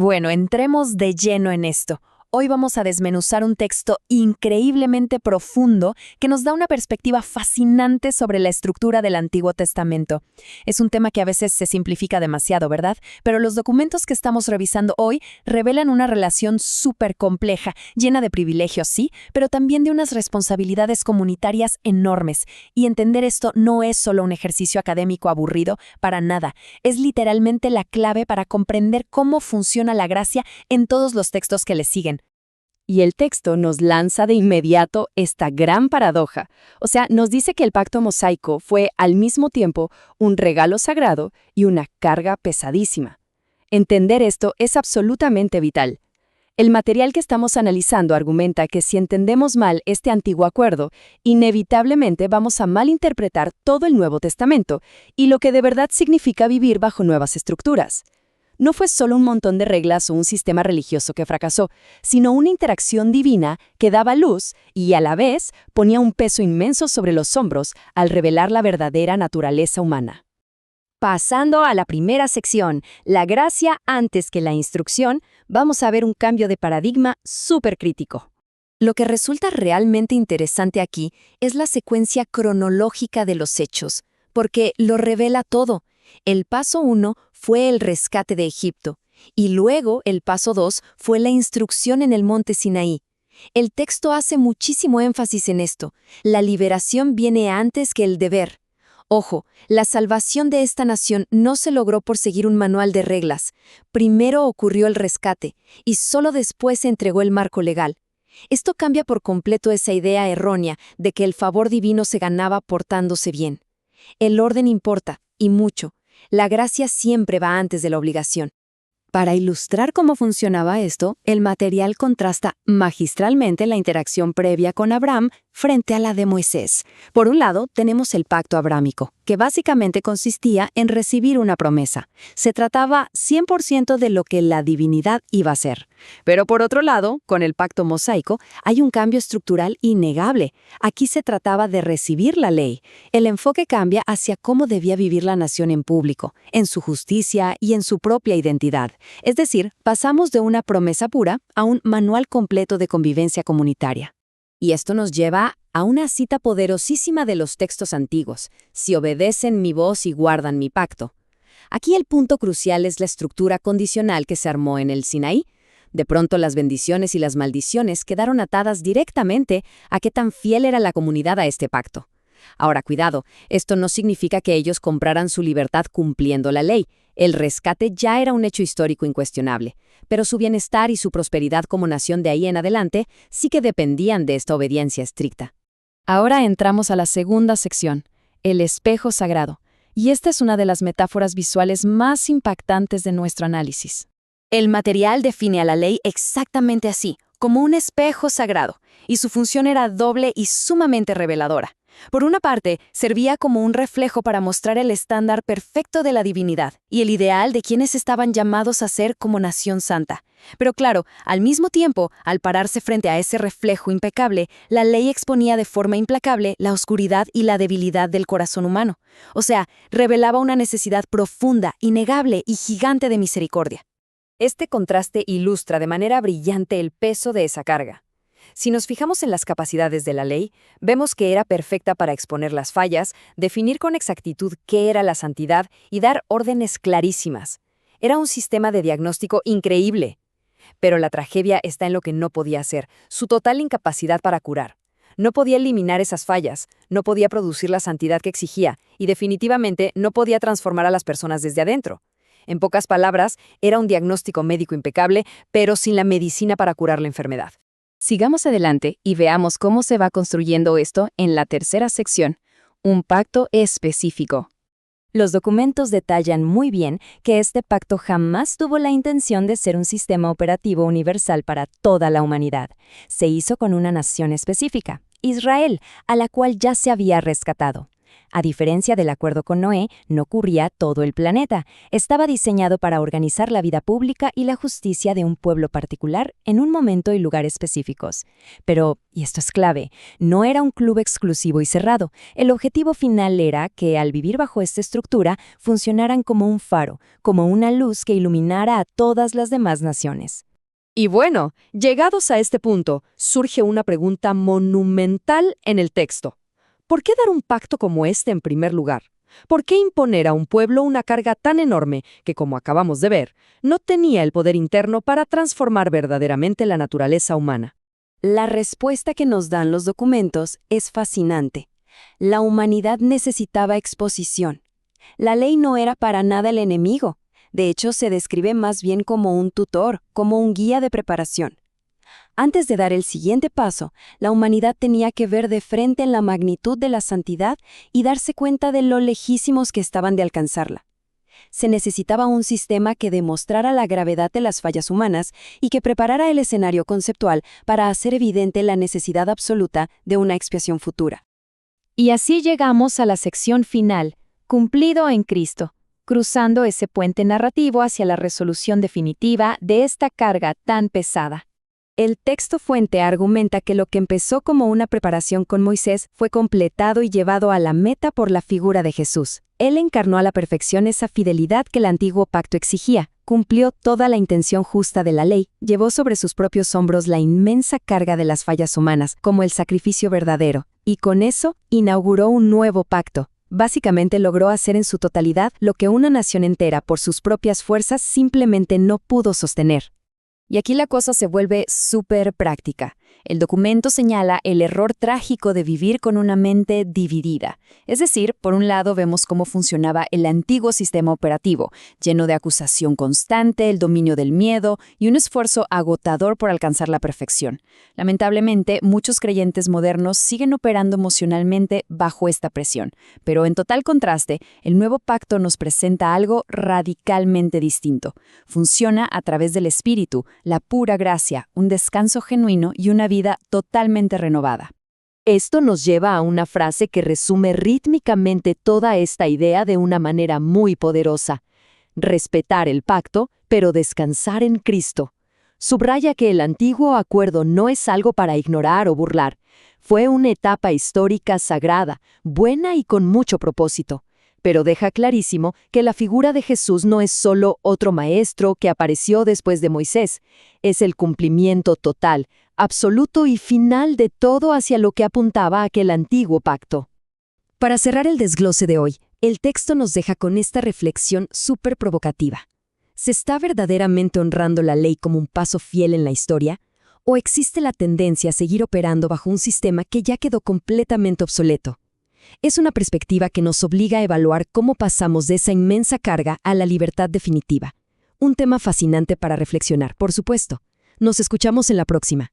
Bueno, entremos de lleno en esto. Hoy vamos a desmenuzar un texto increíblemente profundo que nos da una perspectiva fascinante sobre la estructura del Antiguo Testamento. Es un tema que a veces se simplifica demasiado, ¿verdad? Pero los documentos que estamos revisando hoy revelan una relación súper compleja, llena de privilegios, sí, pero también de unas responsabilidades comunitarias enormes. Y entender esto no es solo un ejercicio académico aburrido, para nada. Es literalmente la clave para comprender cómo funciona la gracia en todos los textos que le siguen. Y el texto nos lanza de inmediato esta gran paradoja. O sea, nos dice que el pacto mosaico fue al mismo tiempo un regalo sagrado y una carga pesadísima. Entender esto es absolutamente vital. El material que estamos analizando argumenta que si entendemos mal este antiguo acuerdo, inevitablemente vamos a malinterpretar todo el Nuevo Testamento y lo que de verdad significa vivir bajo nuevas estructuras. No fue solo un montón de reglas o un sistema religioso que fracasó, sino una interacción divina que daba luz y a la vez ponía un peso inmenso sobre los hombros al revelar la verdadera naturaleza humana. Pasando a la primera sección, la gracia antes que la instrucción, vamos a ver un cambio de paradigma súper crítico. Lo que resulta realmente interesante aquí es la secuencia cronológica de los hechos, porque lo revela todo. El paso 1 fue el rescate de Egipto, y luego el paso 2 fue la instrucción en el monte Sinaí. El texto hace muchísimo énfasis en esto. La liberación viene antes que el deber. Ojo, la salvación de esta nación no se logró por seguir un manual de reglas. Primero ocurrió el rescate, y solo después se entregó el marco legal. Esto cambia por completo esa idea errónea de que el favor divino se ganaba portándose bien. El orden importa, y mucho. La gracia siempre va antes de la obligación. Para ilustrar cómo funcionaba esto, el material contrasta magistralmente la interacción previa con Abraham frente a la de Moisés. Por un lado, tenemos el pacto abrámico, que básicamente consistía en recibir una promesa. Se trataba 100% de lo que la divinidad iba a hacer. Pero por otro lado, con el pacto mosaico, hay un cambio estructural innegable. Aquí se trataba de recibir la ley. El enfoque cambia hacia cómo debía vivir la nación en público, en su justicia y en su propia identidad. Es decir, pasamos de una promesa pura a un manual completo de convivencia comunitaria. Y esto nos lleva a una cita poderosísima de los textos antiguos: si obedecen mi voz y guardan mi pacto. Aquí el punto crucial es la estructura condicional que se armó en el Sinaí. De pronto las bendiciones y las maldiciones quedaron atadas directamente a qué tan fiel era la comunidad a este pacto. Ahora, cuidado, esto no significa que ellos compraran su libertad cumpliendo la ley. El rescate ya era un hecho histórico incuestionable, pero su bienestar y su prosperidad como nación de ahí en adelante sí que dependían de esta obediencia estricta. Ahora entramos a la segunda sección, el espejo sagrado, y esta es una de las metáforas visuales más impactantes de nuestro análisis. El material define a la ley exactamente así, como un espejo sagrado, y su función era doble y sumamente reveladora. Por una parte, servía como un reflejo para mostrar el estándar perfecto de la divinidad y el ideal de quienes estaban llamados a ser como nación santa. Pero claro, al mismo tiempo, al pararse frente a ese reflejo impecable, la ley exponía de forma implacable la oscuridad y la debilidad del corazón humano. O sea, revelaba una necesidad profunda, innegable y gigante de misericordia. Este contraste ilustra de manera brillante el peso de esa carga. Si nos fijamos en las capacidades de la ley, vemos que era perfecta para exponer las fallas, definir con exactitud qué era la santidad y dar órdenes clarísimas. Era un sistema de diagnóstico increíble. Pero la tragedia está en lo que no podía hacer, su total incapacidad para curar. No podía eliminar esas fallas, no podía producir la santidad que exigía y definitivamente no podía transformar a las personas desde adentro. En pocas palabras, era un diagnóstico médico impecable, pero sin la medicina para curar la enfermedad. Sigamos adelante y veamos cómo se va construyendo esto en la tercera sección, un pacto específico. Los documentos detallan muy bien que este pacto jamás tuvo la intención de ser un sistema operativo universal para toda la humanidad. Se hizo con una nación específica, Israel, a la cual ya se había rescatado. A diferencia del acuerdo con Noé, no cubría todo el planeta. Estaba diseñado para organizar la vida pública y la justicia de un pueblo particular en un momento y lugar específicos. Pero, y esto es clave, no era un club exclusivo y cerrado. El objetivo final era que, al vivir bajo esta estructura, funcionaran como un faro, como una luz que iluminara a todas las demás naciones. Y bueno, llegados a este punto, surge una pregunta monumental en el texto. ¿Por qué dar un pacto como este en primer lugar? ¿Por qué imponer a un pueblo una carga tan enorme que, como acabamos de ver, no tenía el poder interno para transformar verdaderamente la naturaleza humana? La respuesta que nos dan los documentos es fascinante. La humanidad necesitaba exposición. La ley no era para nada el enemigo. De hecho, se describe más bien como un tutor, como un guía de preparación. Antes de dar el siguiente paso, la humanidad tenía que ver de frente en la magnitud de la santidad y darse cuenta de lo lejísimos que estaban de alcanzarla. Se necesitaba un sistema que demostrara la gravedad de las fallas humanas y que preparara el escenario conceptual para hacer evidente la necesidad absoluta de una expiación futura. Y así llegamos a la sección final, cumplido en Cristo, cruzando ese puente narrativo hacia la resolución definitiva de esta carga tan pesada. El texto fuente argumenta que lo que empezó como una preparación con Moisés fue completado y llevado a la meta por la figura de Jesús. Él encarnó a la perfección esa fidelidad que el antiguo pacto exigía, cumplió toda la intención justa de la ley, llevó sobre sus propios hombros la inmensa carga de las fallas humanas como el sacrificio verdadero, y con eso inauguró un nuevo pacto. Básicamente logró hacer en su totalidad lo que una nación entera por sus propias fuerzas simplemente no pudo sostener. Y aquí la cosa se vuelve súper práctica. El documento señala el error trágico de vivir con una mente dividida. Es decir, por un lado vemos cómo funcionaba el antiguo sistema operativo, lleno de acusación constante, el dominio del miedo y un esfuerzo agotador por alcanzar la perfección. Lamentablemente, muchos creyentes modernos siguen operando emocionalmente bajo esta presión. Pero en total contraste, el nuevo pacto nos presenta algo radicalmente distinto. Funciona a través del Espíritu, la pura gracia, un descanso genuino y una vida totalmente renovada. Esto nos lleva a una frase que resume rítmicamente toda esta idea de una manera muy poderosa. Respetar el pacto, pero descansar en Cristo. Subraya que el antiguo acuerdo no es algo para ignorar o burlar. Fue una etapa histórica sagrada, buena y con mucho propósito. Pero deja clarísimo que la figura de Jesús no es solo otro maestro que apareció después de Moisés. Es el cumplimiento total, absoluto y final de todo hacia lo que apuntaba aquel antiguo pacto. Para cerrar el desglose de hoy, el texto nos deja con esta reflexión súper provocativa. ¿Se está verdaderamente honrando la ley como un paso fiel en la historia? ¿O existe la tendencia a seguir operando bajo un sistema que ya quedó completamente obsoleto? Es una perspectiva que nos obliga a evaluar cómo pasamos de esa inmensa carga a la libertad definitiva. Un tema fascinante para reflexionar, por supuesto. Nos escuchamos en la próxima.